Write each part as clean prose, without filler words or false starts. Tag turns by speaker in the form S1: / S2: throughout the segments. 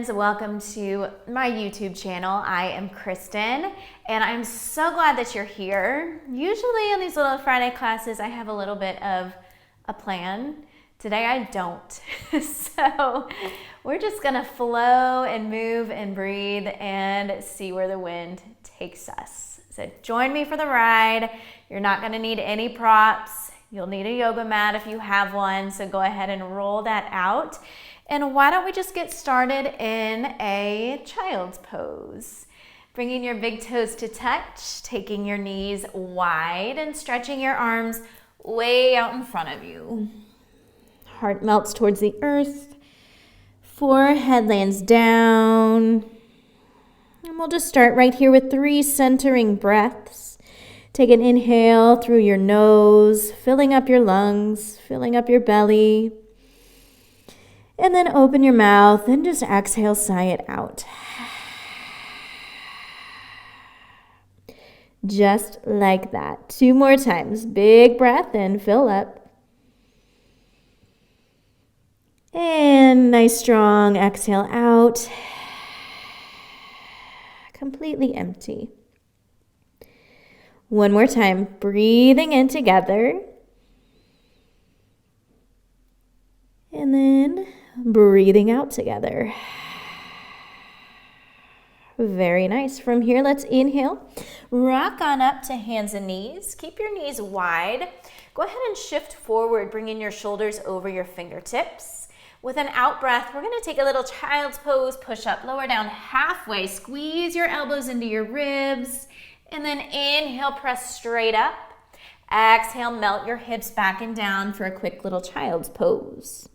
S1: friends, welcome to my YouTube channel. I am Kristen and I'm so glad that you're here. Usually on these little Friday classes I have a little bit of a plan. Today I don't. So we're just gonna flow and move and breathe and see where the wind takes us. So join me for the ride. You're not gonna need any props. You'll need a yoga mat if you have one, so go ahead and roll that out. And why don't we just get started in a child's pose? Bringing your big toes to touch, taking your knees wide and stretching your arms way out in front of you. Heart melts towards the earth, forehead lands down. And we'll just start right here with 3 centering breaths. Take an inhale through your nose, filling up your lungs, filling up your belly. And then open your mouth and just exhale, sigh it out. Just like that. 2 more times. Big breath in, fill up. And nice strong exhale out. Completely empty. 1 more time. Breathing in together. And then breathing out together. Very nice. From here, let's inhale. Rock on up to hands and knees. Keep your knees wide. Go ahead and shift forward, bringing your shoulders over your fingertips. With an out breath, we're going to take a little child's pose, push up, lower down halfway. Squeeze your elbows into your ribs. And then inhale, press straight up. Exhale, melt your hips back and down for a quick little child's pose.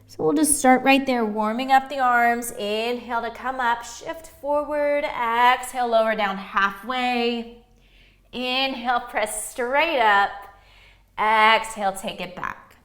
S1: So we'll just start right there, warming up the arms. Inhale to come up, shift forward. Exhale, lower down halfway. Inhale, press straight up. Exhale, take it back.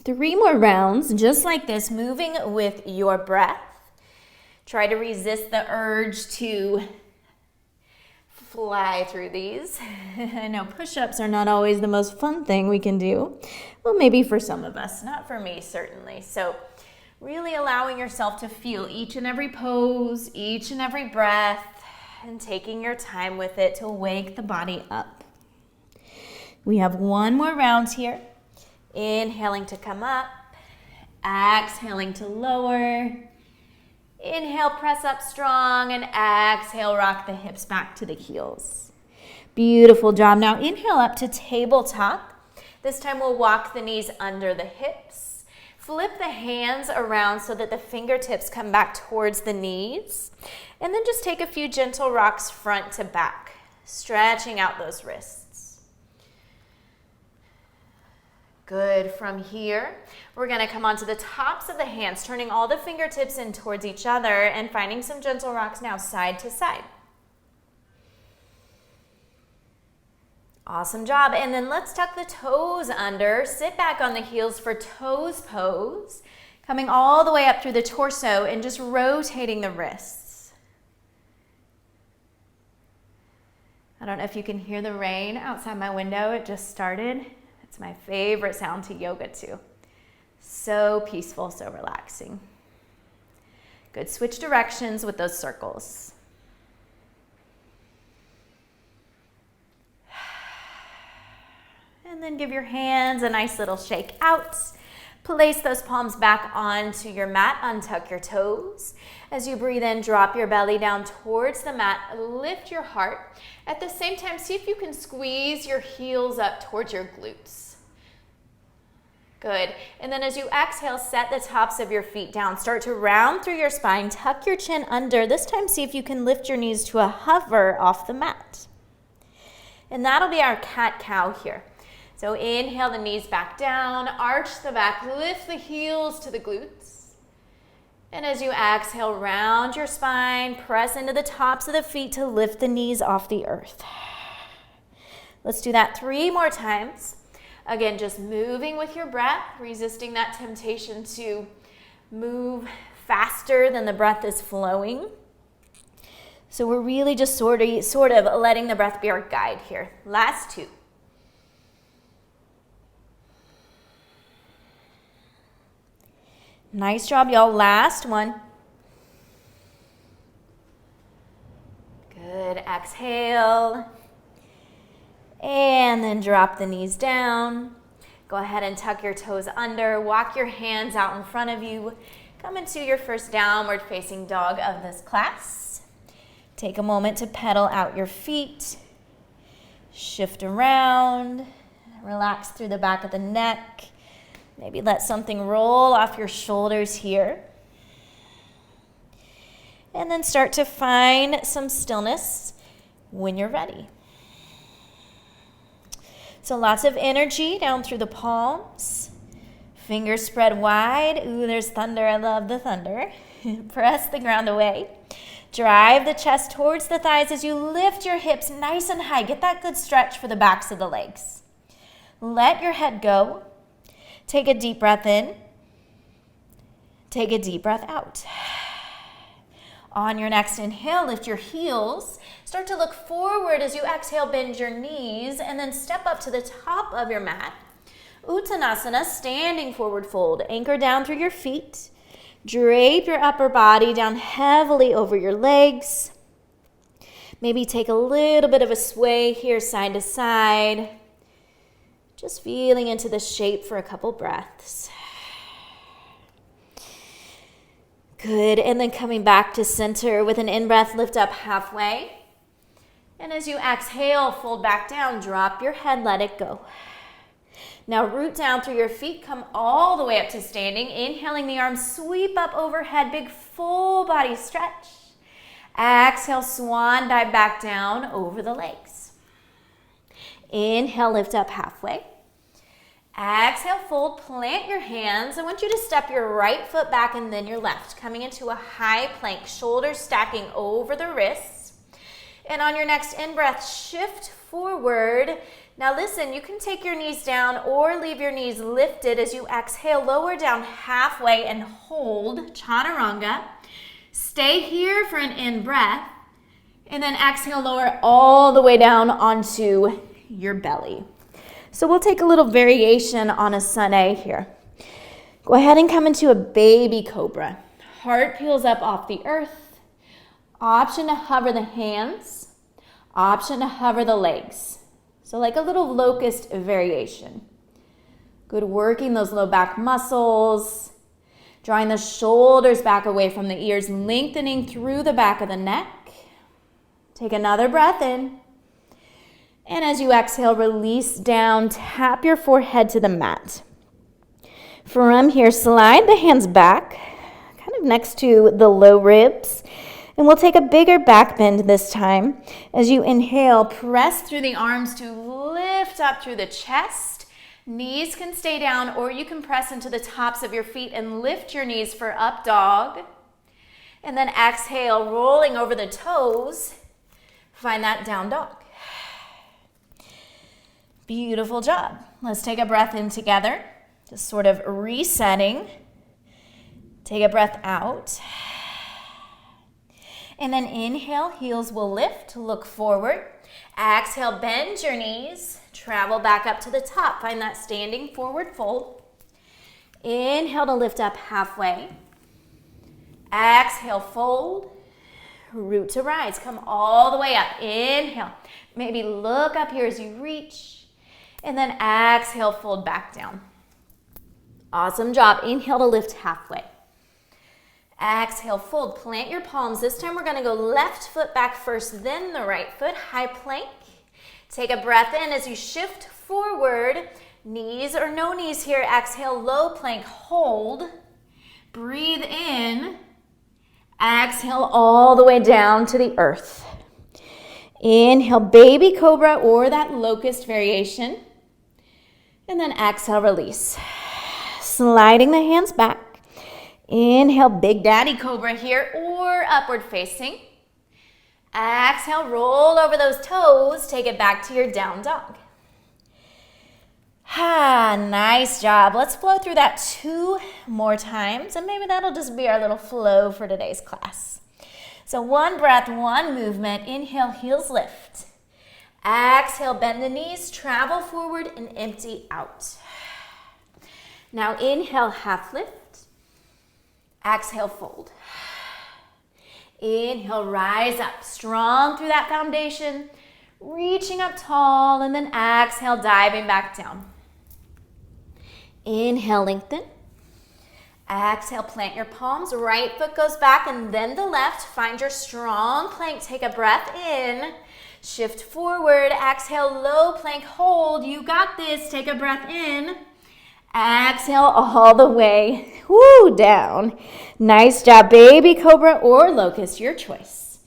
S1: 3 more rounds, just like this, moving with your breath. Try to resist the urge to fly through these. I know push-ups are not always the most fun thing we can do. Well, maybe for some of us, not for me, certainly. So really allowing yourself to feel each and every pose, each and every breath, and taking your time with it to wake the body up. We have 1 more round here. Inhaling to come up, exhaling to lower. Inhale, press up strong, and exhale, rock the hips back to the heels. Beautiful job. Now inhale up to tabletop. This time we'll walk the knees under the hips. Flip the hands around so that the fingertips come back towards the knees. And then just take a few gentle rocks front to back, stretching out those wrists. Good. From here, we're going to come onto the tops of the hands, turning all the fingertips in towards each other and finding some gentle rocks now side to side. Awesome job. And then let's tuck the toes under, sit back on the heels for toes pose, coming all the way up through the torso and just rotating the wrists. I don't know if you can hear the rain outside my window. It just started. It's my favorite sound to yoga too. So peaceful, so relaxing. Good. Switch directions with those circles. And then give your hands a nice little shake out. Place those palms back onto your mat. Untuck your toes. As you breathe in, drop your belly down towards the mat. Lift your heart. At the same time, see if you can squeeze your heels up towards your glutes. Good. And then as you exhale, set the tops of your feet down. Start to round through your spine. Tuck your chin under. This time, see if you can lift your knees to a hover off the mat. And that'll be our cat-cow here. So inhale the knees back down, arch the back, lift the heels to the glutes. And as you exhale, round your spine, press into the tops of the feet to lift the knees off the earth. Let's do that 3 more times. Again, just moving with your breath, resisting that temptation to move faster than the breath is flowing. So we're really just sort of letting the breath be our guide here. Last 2. Nice job, y'all. Last one. exhale. And then drop the knees down. Go ahead and tuck your toes under. Walk your hands out in front of you. Come into your first downward facing dog of this class. Take a moment to pedal out your feet. Shift around. Relax through the back of the neck. Maybe let something roll off your shoulders here. And then start to find some stillness when you're ready. So lots of energy down through the palms. Fingers spread wide. Ooh, there's thunder. I love the thunder. Press the ground away. Drive the chest towards the thighs as you lift your hips nice and high. Get that good stretch for the backs of the legs. Let your head go. Take a deep breath in. Take a deep breath out. On your next inhale, lift your heels. Start to look forward as you exhale, bend your knees, and then step up to the top of your mat. Uttanasana, standing forward fold. Anchor down through your feet. Drape your upper body down heavily over your legs. Maybe take a little bit of a sway here, side to side. Just feeling into the shape for a couple breaths. Good, and then coming back to center with an in-breath, lift up halfway. And as you exhale, fold back down, drop your head, let it go. Now root down through your feet, come all the way up to standing. Inhaling the arms, sweep up overhead, big full body stretch. Exhale, swan dive back down over the legs. Inhale, lift up halfway. Exhale, fold, plant your hands. I want you to step your right foot back and then your left, coming into a high plank, shoulders stacking over the wrists. And on your next in-breath, shift forward. Now listen, you can take your knees down or leave your knees lifted as you exhale, lower down halfway and hold, chaturanga. Stay here for an in-breath, and then exhale, lower all the way down onto your belly. So we'll take a little variation on a sun A here. Go ahead and come into a baby cobra. Heart peels up off the earth. Option to hover the hands. Option to hover the legs. So like a little locust variation. Good, working those low back muscles. Drawing the shoulders back away from the ears, lengthening through the back of the neck. Take another breath in. And as you exhale, release down, tap your forehead to the mat. From here, slide the hands back, kind of next to the low ribs. And we'll take a bigger back bend this time. As you inhale, press through the arms to lift up through the chest. Knees can stay down, or you can press into the tops of your feet and lift your knees for up dog. And then exhale, rolling over the toes. Find that down dog. Beautiful job. Let's take a breath in together, just sort of resetting. Take a breath out. And then inhale, heels will lift, look forward. Exhale, bend your knees, travel back up to the top. Find that standing forward fold. Inhale to lift up halfway. Exhale, fold. Root to rise, come all the way up. Inhale, maybe look up here as you reach. And then exhale, fold back down. Awesome job. Inhale to lift halfway. Exhale, fold, plant your palms. This time we're gonna go left foot back first, then the right foot, high plank. Take a breath in as you shift forward. Knees or no knees here. Exhale, low plank, hold. Breathe in. Exhale all the way down to the earth. Inhale, baby cobra or that locust variation. And then exhale, release. Sliding the hands back. Inhale, big daddy cobra here or upward facing. Exhale, roll over those toes. Take it back to your down dog. Nice job. Let's flow through that 2 more times, and maybe that'll just be our little flow for today's class. So 1 breath, 1 movement. Inhale, heels lift. Exhale, bend the knees, travel forward and empty out. Now inhale, half lift. Exhale, fold. Inhale, rise up, strong through that foundation, reaching up tall, and then exhale, diving back down. Inhale, lengthen. Exhale, plant your palms, right foot goes back and then the left. Find your strong plank, take a breath in. Shift forward, exhale, low plank, hold. You got this, take a breath in. Exhale all the way, down. Nice job, baby cobra or locust, your choice.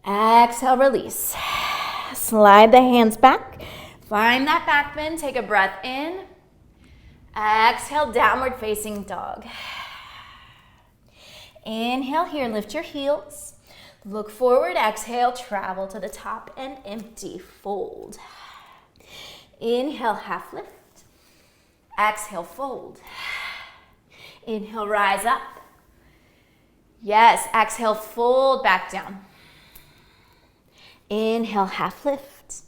S1: Exhale, release. Slide the hands back. Find that back bend, take a breath in. Exhale, downward facing dog. Inhale here, lift your heels. Look forward, exhale, travel to the top and empty, fold. Inhale, half lift. Exhale, fold. Inhale, rise up. Yes, exhale, fold back down. Inhale, half lift.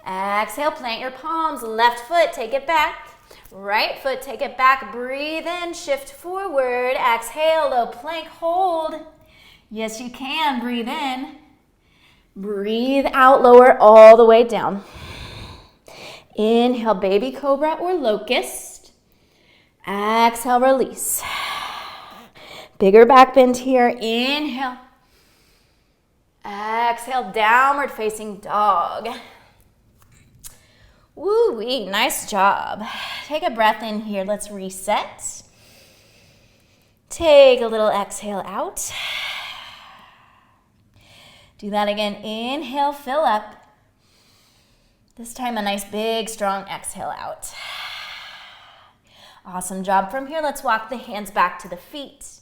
S1: Exhale, plant your palms, left foot, take it back. Right foot, take it back, breathe in, shift forward, exhale, low plank, hold. Yes, you can, breathe in. Breathe out, lower all the way down. Inhale, baby cobra or locust. Exhale, release. Bigger back bend here, inhale. Exhale, downward facing dog. Woo-wee, nice job. Take a breath in here, let's reset. Take a little exhale out. Do that again, inhale, fill up. This time a nice big strong exhale out. Awesome job. From here, let's walk the hands back to the feet.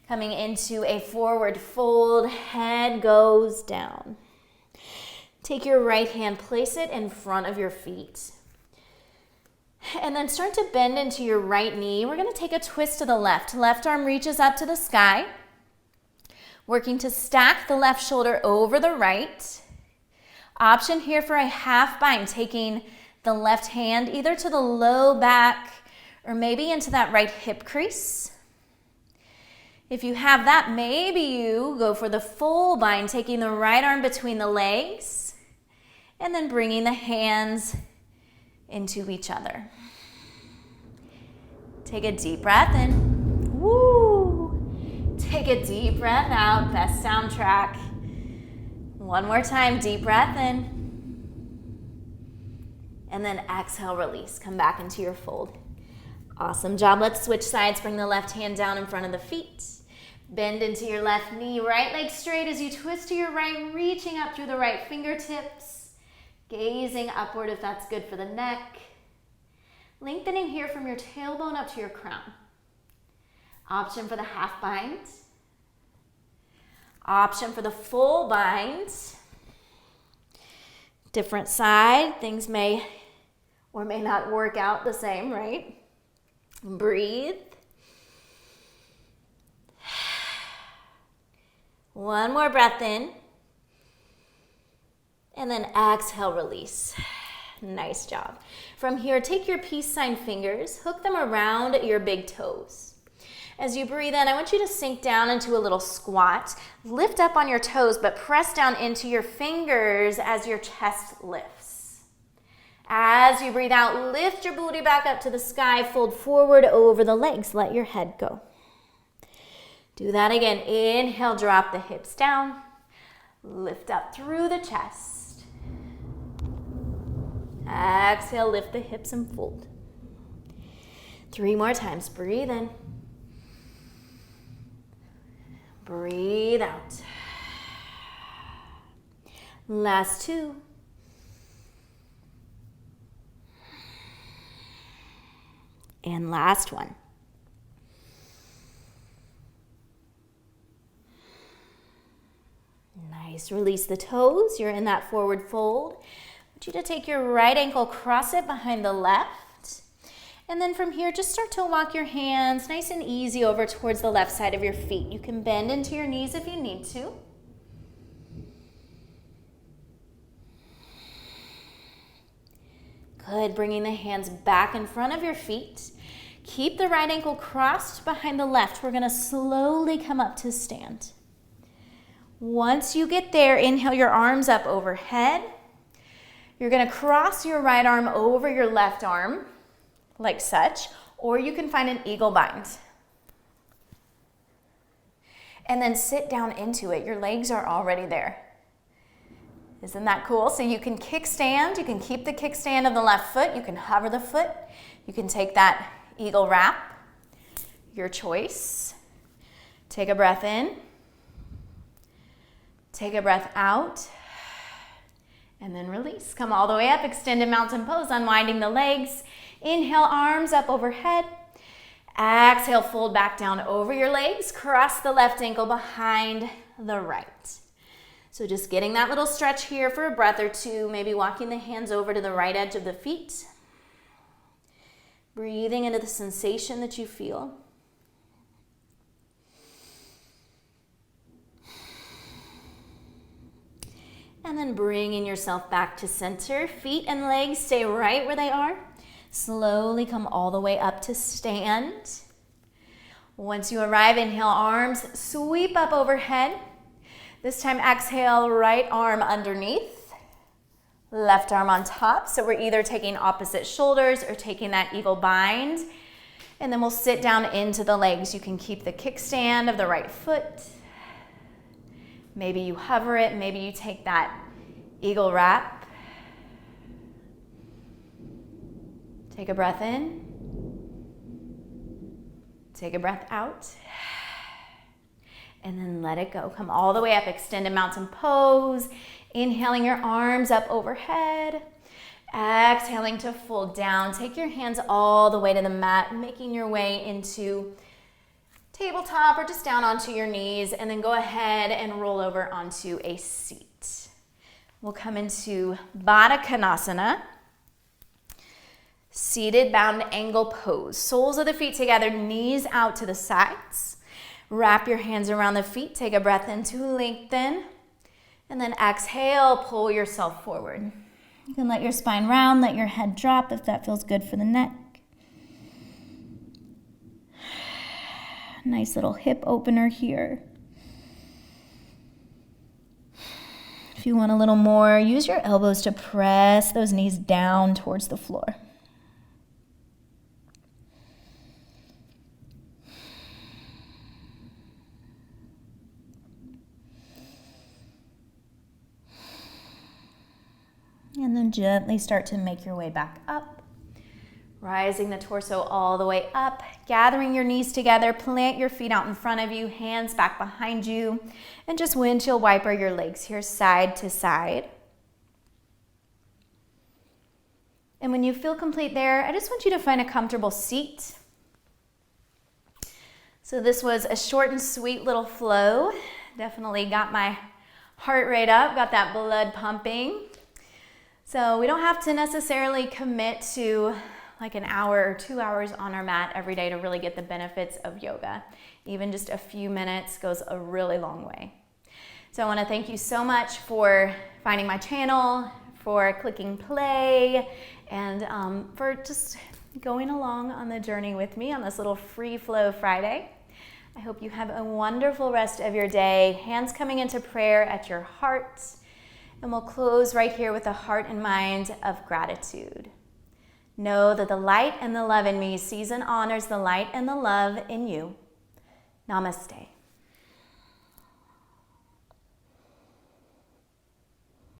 S1: Coming into a forward fold, head goes down. Take your right hand, place it in front of your feet. And then start to bend into your right knee. We're gonna take a twist to the left. Left arm reaches up to the sky. Working to stack the left shoulder over the right. Option here for a half bind, taking the left hand either to the low back or maybe into that right hip crease. If you have that, maybe you go for the full bind, taking the right arm between the legs and then bringing the hands into each other. Take a deep breath in. Woo! Take a deep breath out, best soundtrack. One more time, deep breath in. And then exhale, release. Come back into your fold. Awesome job. Let's switch sides. Bring the left hand down in front of the feet. Bend into your left knee. Right leg straight as you twist to your right, reaching up through the right fingertips. Gazing upward if that's good for the neck. Lengthening here from your tailbone up to your crown. Option for the half bind. Option for the full bind. Different side. Things may or may not work out the same, right? Breathe. One more breath in. And then exhale, release. Nice job. From here, take your peace sign fingers, hook them around your big toes. As you breathe in, I want you to sink down into a little squat. Lift up on your toes, but press down into your fingers as your chest lifts. As you breathe out, lift your booty back up to the sky, fold forward over the legs, let your head go. Do that again. Inhale, drop the hips down. Lift up through the chest. Exhale, lift the hips and fold. 3 more times. Breathe in. Breathe out. Last 2. And last one. Nice. Release the toes. You're in that forward fold. I want you to take your right ankle, cross it behind the left. And then from here, just start to walk your hands nice and easy over towards the left side of your feet. You can bend into your knees if you need to. Good. Bringing the hands back in front of your feet. Keep the right ankle crossed behind the left. We're going to slowly come up to stand. Once you get there, inhale your arms up overhead. You're gonna cross your right arm over your left arm, like such, or you can find an eagle bind. And then sit down into it. Your legs are already there. Isn't that cool? So you can kickstand, you can keep the kickstand of the left foot, you can hover the foot, you can take that eagle wrap, your choice. Take a breath in, take a breath out, and then release. Come all the way up, extended mountain pose, unwinding the legs. Inhale, arms up overhead. Exhale, fold back down over your legs. Cross the left ankle behind the right. So just getting that little stretch here for a breath or two, maybe walking the hands over to the right edge of the feet. Breathing into the sensation that you feel. And then bringing yourself back to center. Feet and legs stay right where they are. Slowly come all the way up to stand. Once you arrive, inhale, arms sweep up overhead. This time, exhale, right arm underneath, left arm on top. So we're either taking opposite shoulders or taking that eagle bind. And then we'll sit down into the legs. You can keep the kickstand of the right foot. Maybe you hover it, maybe you take that eagle wrap. Take a breath in. Take a breath out. And then let it go. Come all the way up, extended mountain pose. Inhaling your arms up overhead. Exhaling to fold down. Take your hands all the way to the mat, making your way into tabletop or just down onto your knees, and then go ahead and roll over onto a seat. We'll come into Baddha Konasana, seated bound angle pose. Soles of the feet together, knees out to the sides. Wrap your hands around the feet, take a breath in to lengthen, and then exhale, pull yourself forward. You can let your spine round, let your head drop if that feels good for the neck. Nice little hip opener here. If you want a little more, use your elbows to press those knees down towards the floor. And then gently start to make your way back up. Rising the torso all the way up, gathering your knees together, plant your feet out in front of you, hands back behind you, and just windshield wiper your legs here side to side. And when you feel complete there, I just want you to find a comfortable seat. So this was a short and sweet little flow. Definitely got my heart rate up, got that blood pumping. So we don't have to necessarily commit to like an hour or 2 hours on our mat every day to really get the benefits of yoga. Even just a few minutes goes a really long way. So I want to thank you so much for finding my channel, for clicking play, and for just going along on the journey with me on this little free flow Friday. I hope you have a wonderful rest of your day. Hands coming into prayer at your heart. And we'll close right here with a heart and mind of gratitude. Know that the light and the love in me sees and honors the light and the love in you. Namaste.